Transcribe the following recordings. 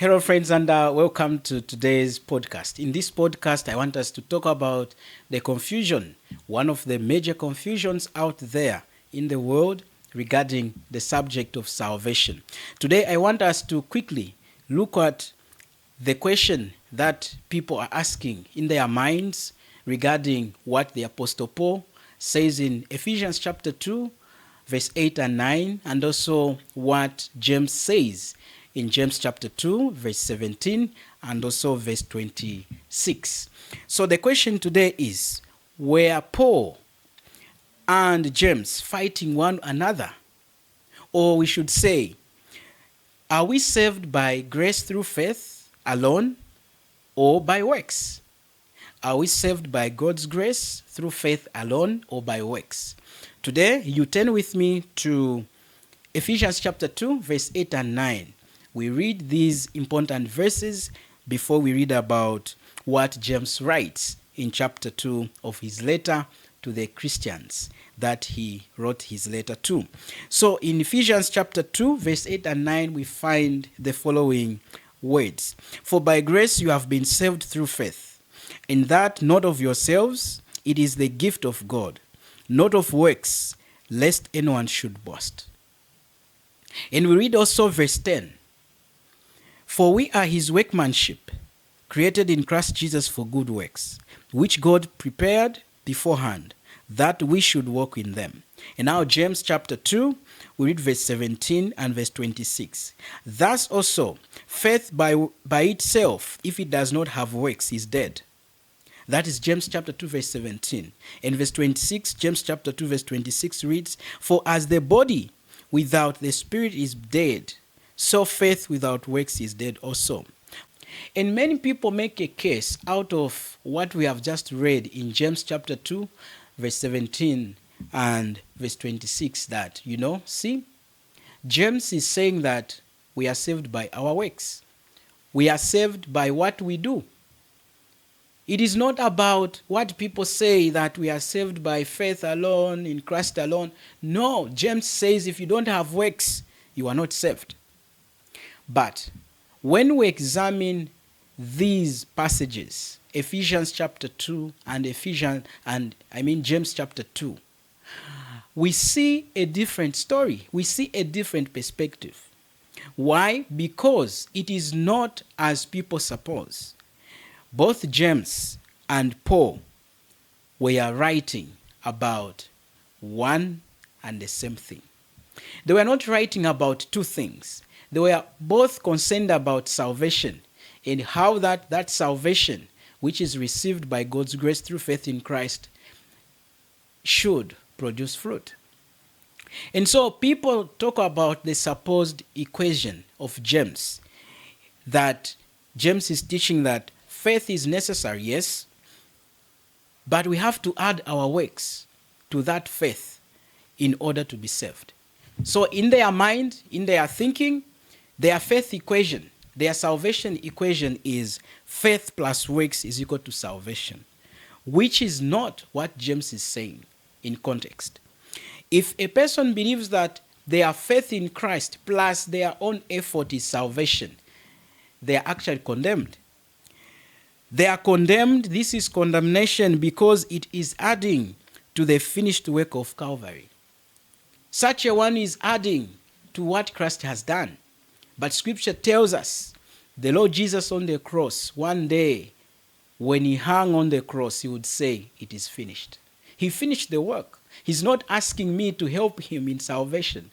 Hello, friends, and welcome to today's podcast. In this podcast, I want us to talk about the confusion, one of the major confusions out there in the world regarding the subject of salvation. Today, I want us to quickly look at the question that people are asking in their minds regarding what the Apostle Paul says in Ephesians chapter 2, verse 8 and 9, and also what James says in James chapter 2, verse 17, and also verse 26. So the question today is, were Paul and James fighting one another? Or we should say, are we saved by grace through faith alone or by works? Are we saved by God's grace through faith alone or by works? Today, you turn with me to Ephesians chapter 2, verse 8 and 9. We read these important verses before we read about what James writes in chapter 2 of his letter to the Christians that he wrote his letter to. So in Ephesians chapter 2, verse 8 and 9, we find the following words. For by grace you have been saved through faith, and that not of yourselves, it is the gift of God, not of works, lest anyone should boast. And we read also verse 10. For we are his workmanship, created in Christ Jesus for good works, which God prepared beforehand, that we should walk in them. And now James chapter 2, we read verse 17 and verse 26. Thus also, faith by itself, if it does not have works, is dead. That is James chapter 2, verse 17. And verse 26, James chapter 2, verse 26 reads, For as the body without the spirit is dead, so faith without works is dead also. And many people make a case out of what we have just read in James chapter 2, verse 17 and verse 26 that, see, James is saying that we are saved by our works. We are saved by what we do. It is not about what people say that we are saved by faith alone, in Christ alone. No, James says if you don't have works, you are not saved. But when we examine these passages, Ephesians chapter 2 and James chapter 2, we see a different story. We see a different perspective. Why? Because it is not as people suppose. Both James and Paul were writing about one and the same thing. They were not writing about two things. They were both concerned about salvation and how that salvation, which is received by God's grace through faith in Christ, should produce fruit. And so people talk about the supposed equation of James, that James is teaching that faith is necessary, yes, but we have to add our works to that faith in order to be saved. So in their mind, in their thinking, their faith equation, their salvation equation is faith plus works is equal to salvation, which is not what James is saying in context. If a person believes that their faith in Christ plus their own effort is salvation, they are actually condemned. They are condemned. This is condemnation because it is adding to the finished work of Calvary. Such a one is adding to what Christ has done. But Scripture tells us the Lord Jesus on the cross, one day when he hung on the cross, he would say, it is finished. He finished the work. He's not asking me to help him in salvation.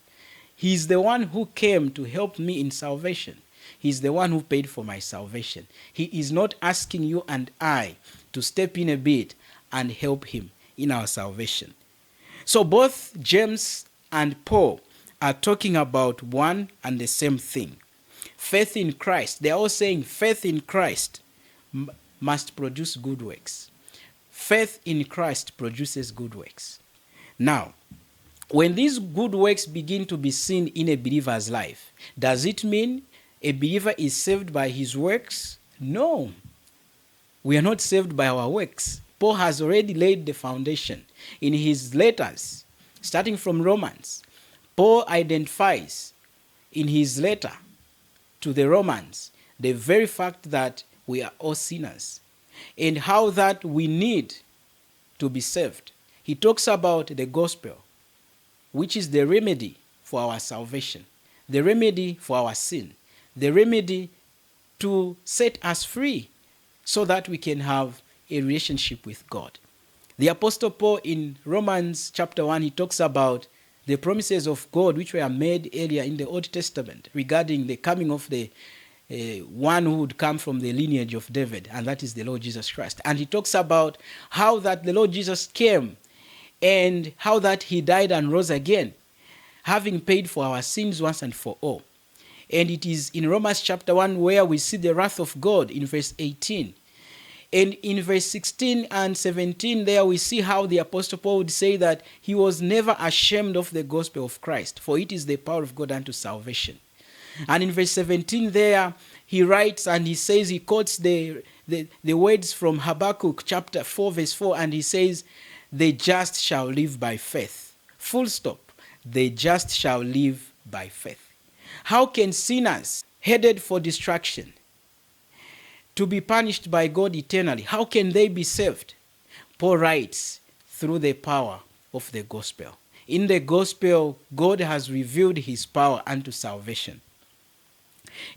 He's the one who came to help me in salvation. He's the one who paid for my salvation. He is not asking you and I to step in a bit and help him in our salvation. So both James and Paul are talking about one and the same thing. Faith in Christ. They are all saying faith in Christ must produce good works. Faith in Christ produces good works. Now, when these good works begin to be seen in a believer's life, does it mean a believer is saved by his works? No. We are not saved by our works. Paul has already laid the foundation. In his letters, starting from Romans, Paul identifies in his letter to the Romans the very fact that we are all sinners and how that we need to be saved. He talks about the gospel, which is the remedy for our salvation, the remedy for our sin, the remedy to set us free so that we can have a relationship with God. The Apostle Paul in Romans chapter 1, he talks about the promises of God which were made earlier in the Old Testament regarding the coming of the one who would come from the lineage of David, and that is the Lord Jesus Christ. And he talks about how that the Lord Jesus came and how that he died and rose again, having paid for our sins once and for all. And it is in Romans chapter 1 where we see the wrath of God in verse 18. And in verse 16 and 17 there we see how the Apostle Paul would say that he was never ashamed of the gospel of Christ, for it is the power of God unto salvation. And in verse 17 there, he writes and he says, he quotes the words from Habakkuk chapter 4 verse 4, and he says, the just shall live by faith. Full stop. The just shall live by faith. How can sinners headed for destruction, to be punished by God eternally, how can they be saved? Paul writes, through the power of the gospel. In the gospel, God has revealed his power unto salvation.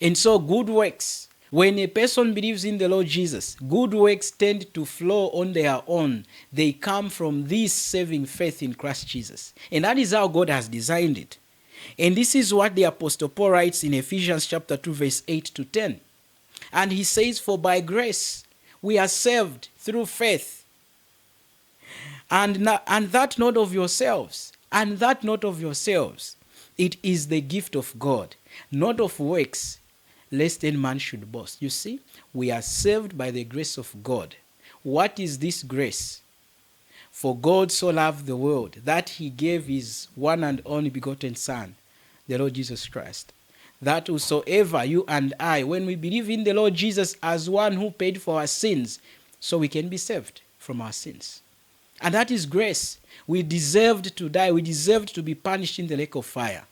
And so good works, when a person believes in the Lord Jesus, good works tend to flow on their own. They come from this saving faith in Christ Jesus. And that is how God has designed it. And this is what the Apostle Paul writes in Ephesians chapter 2 verse 8 to 10. And he says, for by grace we are saved through faith. And that not of yourselves. And that not of yourselves. It is the gift of God, not of works, lest any man should boast. You see, we are saved by the grace of God. What is this grace? For God so loved the world that he gave his one and only begotten Son, the Lord Jesus Christ, that whosoever, you and I, when we believe in the Lord Jesus as one who paid for our sins, so we can be saved from our sins. And that is grace. We deserved to die. We deserved to be punished in the lake of fire.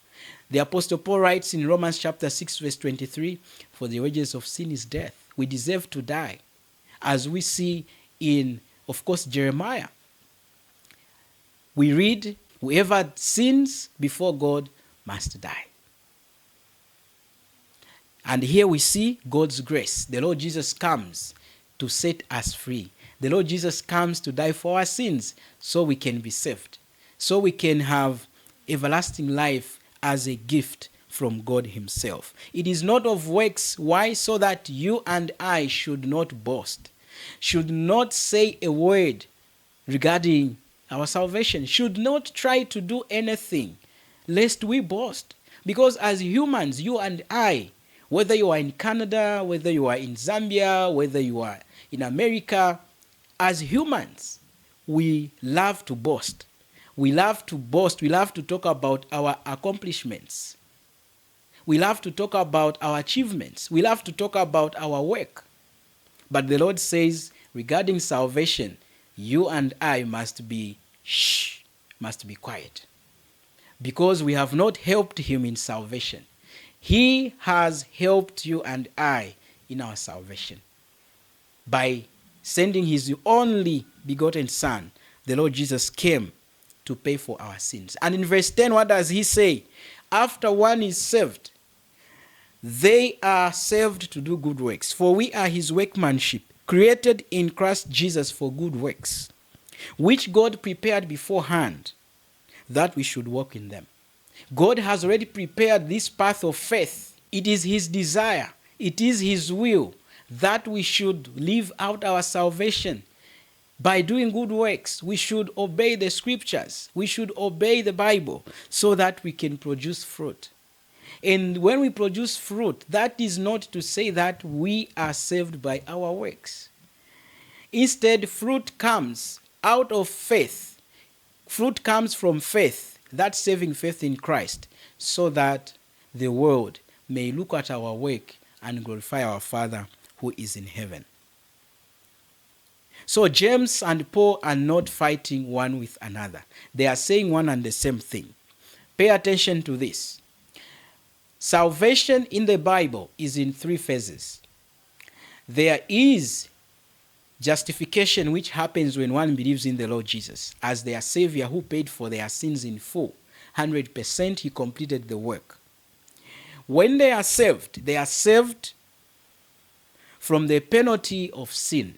The Apostle Paul writes in Romans chapter 6 verse 23, for the wages of sin is death. We deserve to die. As we see in, of course, Jeremiah. We read, whoever sins before God must die. And here we see God's grace. The Lord Jesus comes to set us free. The Lord Jesus comes to die for our sins so we can be saved, so we can have everlasting life as a gift from God himself. It is not of works. Why? So that you and I should not boast, should not say a word regarding our salvation, should not try to do anything lest we boast. Because as humans, you and I, whether you are in Canada, whether you are in Zambia, whether you are in America, as humans, we love to boast. We love to boast. We love to talk about our accomplishments. We love to talk about our achievements. We love to talk about our work. But the Lord says, regarding salvation, you and I must be quiet. Because we have not helped him in salvation. He has helped you and I in our salvation by sending his only begotten Son. The Lord Jesus came to pay for our sins. And in verse 10, what does he say? After one is saved, they are saved to do good works. For we are his workmanship, created in Christ Jesus for good works, which God prepared beforehand that we should walk in them. God has already prepared this path of faith. It is his desire. It is his will that we should live out our salvation by doing good works. We should obey the scriptures. We should obey the Bible so that we can produce fruit. And when we produce fruit, that is not to say that we are saved by our works. Instead, fruit comes out of faith. Fruit comes from faith, that saving faith in Christ, so that the world may look at our work and glorify our Father who is in heaven. So James and Paul are not fighting one with another. They are saying one and the same thing. Pay attention to this. Salvation in the Bible is in three phases. There is justification, which happens when one believes in the Lord Jesus as their Savior who paid for their sins in full. 100% he completed the work. When they are saved from the penalty of sin.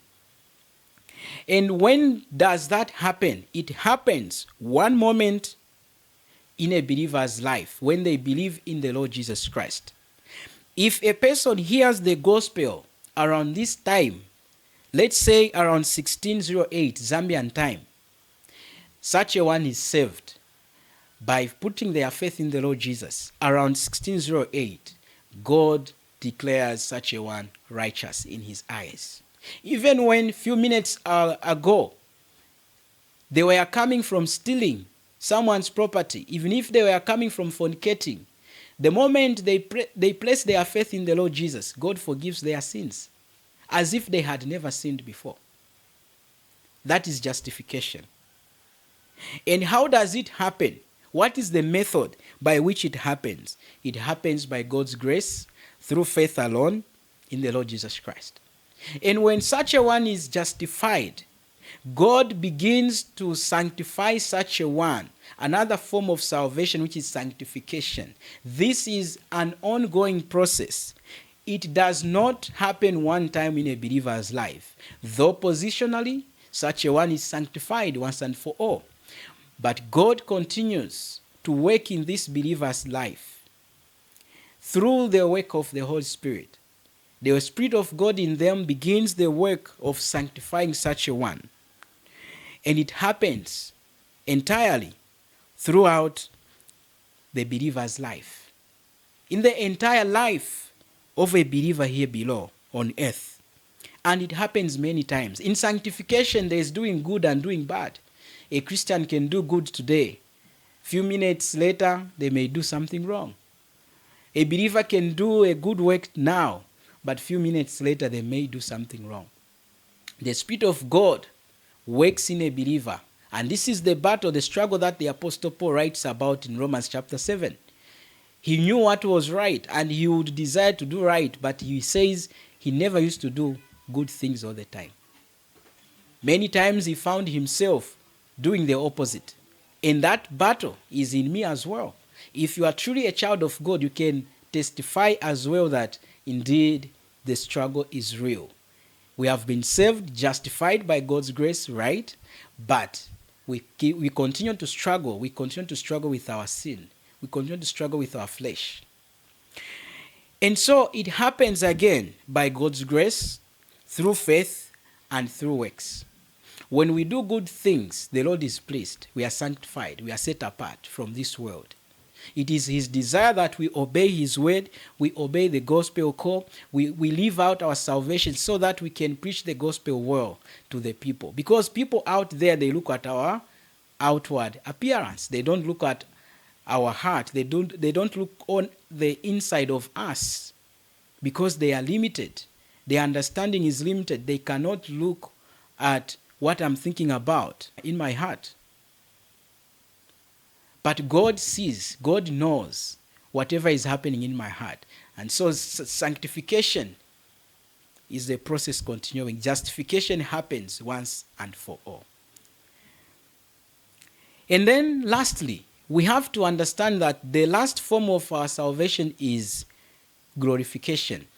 And when does that happen? It happens one moment in a believer's life when they believe in the Lord Jesus Christ. If a person hears the gospel around this time, let's say around 1608 Zambian time, such a one is saved by putting their faith in the Lord Jesus. Around 1608, God declares such a one righteous in his eyes. Even when few minutes ago, they were coming from stealing someone's property, even if they were coming from fornicating, the moment they place their faith in the Lord Jesus, God forgives their sins as if they had never sinned before. That is justification. And how does it happen? What is the method by which it happens? It happens by God's grace through faith alone in the Lord Jesus Christ. And when such a one is justified, God begins to sanctify such a one. Another form of salvation, which is sanctification. This is an ongoing process. It does not happen one time in a believer's life. Though positionally, such a one is sanctified once and for all. But God continues to work in this believer's life through the work of the Holy Spirit. The Spirit of God in them begins the work of sanctifying such a one. And it happens entirely throughout the believer's life. In the entire life of a believer here below on earth. And it happens many times. In sanctification, there is doing good and doing bad. A Christian can do good today. Few minutes later, they may do something wrong. A believer can do a good work now, but few minutes later, they may do something wrong. The Spirit of God works in a believer. And this is the battle, the struggle that the Apostle Paul writes about in Romans chapter 7. He knew what was right and he would desire to do right, but he says he never used to do good things all the time. Many times he found himself doing the opposite. And that battle is in me as well. If you are truly a child of God, you can testify as well that indeed the struggle is real. We have been saved, justified by God's grace, right? But we continue to struggle. We continue to struggle with our sin. We continue to struggle with our flesh. And so it happens again by God's grace, through faith, and through works. When we do good things, the Lord is pleased. We are sanctified. We are set apart from this world. It is his desire that we obey his word, we obey the gospel call, we live out our salvation so that we can preach the gospel well to the people. Because people out there, they look at our outward appearance. They don't look at our heart. They don't look on the inside of us because they are limited. Their understanding is limited. They cannot look at what I'm thinking about in my heart. But God sees, God knows whatever is happening in my heart. And so sanctification is the process continuing. Justification happens once and for all. And then lastly, we have to understand that the last form of our salvation is glorification.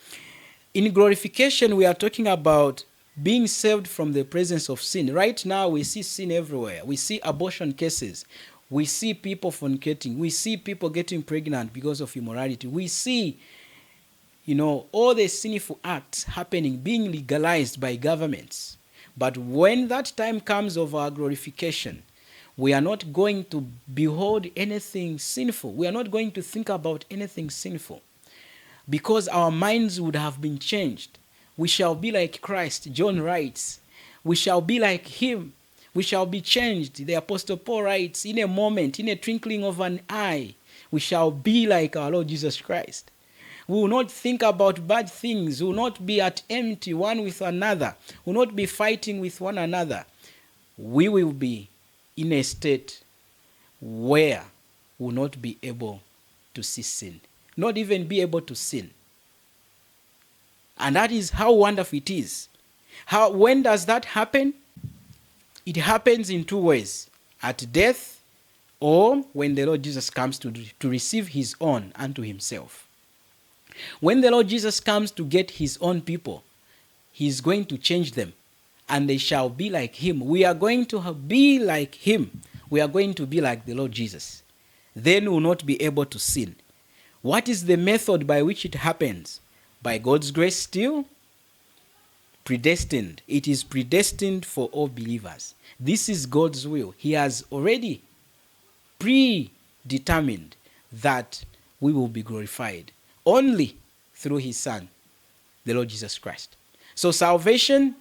In glorification, we are talking about being saved from the presence of sin. Right now, we see sin everywhere. We see abortion cases. We see people fornicating. We see people getting pregnant because of immorality. We see, all the sinful acts happening, being legalized by governments. But when that time comes of our glorification, we are not going to behold anything sinful. We are not going to think about anything sinful because our minds would have been changed. We shall be like Christ, John writes. We shall be like him. We shall be changed. The Apostle Paul writes, in a moment, in a twinkling of an eye, we shall be like our Lord Jesus Christ. We will not think about bad things. We will not be at enmity one with another. We will not be fighting with one another. We will be in a state where we will not be able to see sin. not even be able to sin. And that is how wonderful it is. When does that happen? It happens in two ways: at death, or when the Lord Jesus comes to receive his own unto himself. When the Lord Jesus comes to get his own people, he's going to change them, and they shall be like him. We are going to be like him. We are going to be like the Lord Jesus. Then we will not be able to sin. What is the method by which it happens? By God's grace still? Predestined. It is predestined for all believers. This is God's will. He has already predetermined that we will be glorified only through his Son, the Lord Jesus Christ. So salvation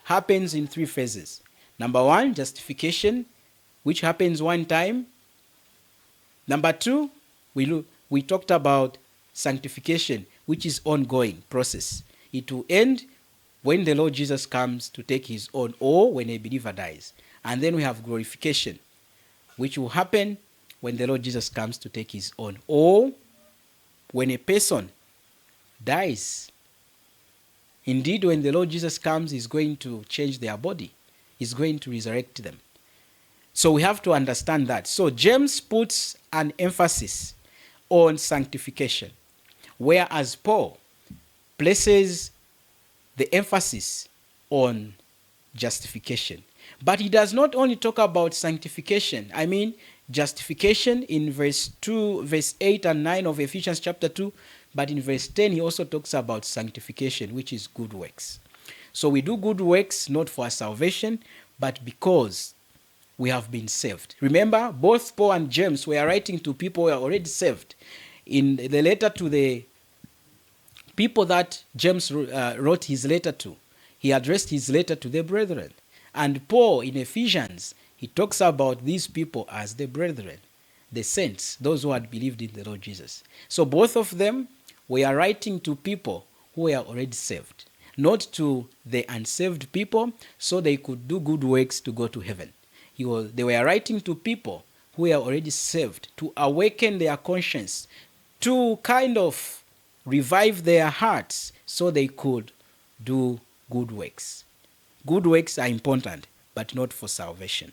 happens in three phases. Number one, justification, which happens one time. Number two, we talked about sanctification, which is ongoing process. It will end when the Lord Jesus comes to take his own, or when a believer dies. And then we have glorification, which will happen when the Lord Jesus comes to take his own, or when a person dies. Indeed, when the Lord Jesus comes, he's going to change their body. He's going to resurrect them. So we have to understand that. So James puts an emphasis on sanctification, whereas Paul places the emphasis on justification. But he does not only talk about sanctification. I mean, justification in verse 8 and 9 of Ephesians chapter 2, but in verse 10 he also talks about sanctification, which is good works. So we do good works not for our salvation, but because we have been saved. Remember, both Paul and James were writing to people who are already saved. In the letter to the people that James wrote his letter to, he addressed his letter to the brethren. And Paul in Ephesians, he talks about these people as the brethren, the saints, those who had believed in the Lord Jesus. So both of them were writing to people who were already saved, not to the unsaved people, so they could do good works to go to heaven. They were writing to people who were already saved, to awaken their conscience, to kind of revive their hearts so they could do good works. Good works are important, but not for salvation.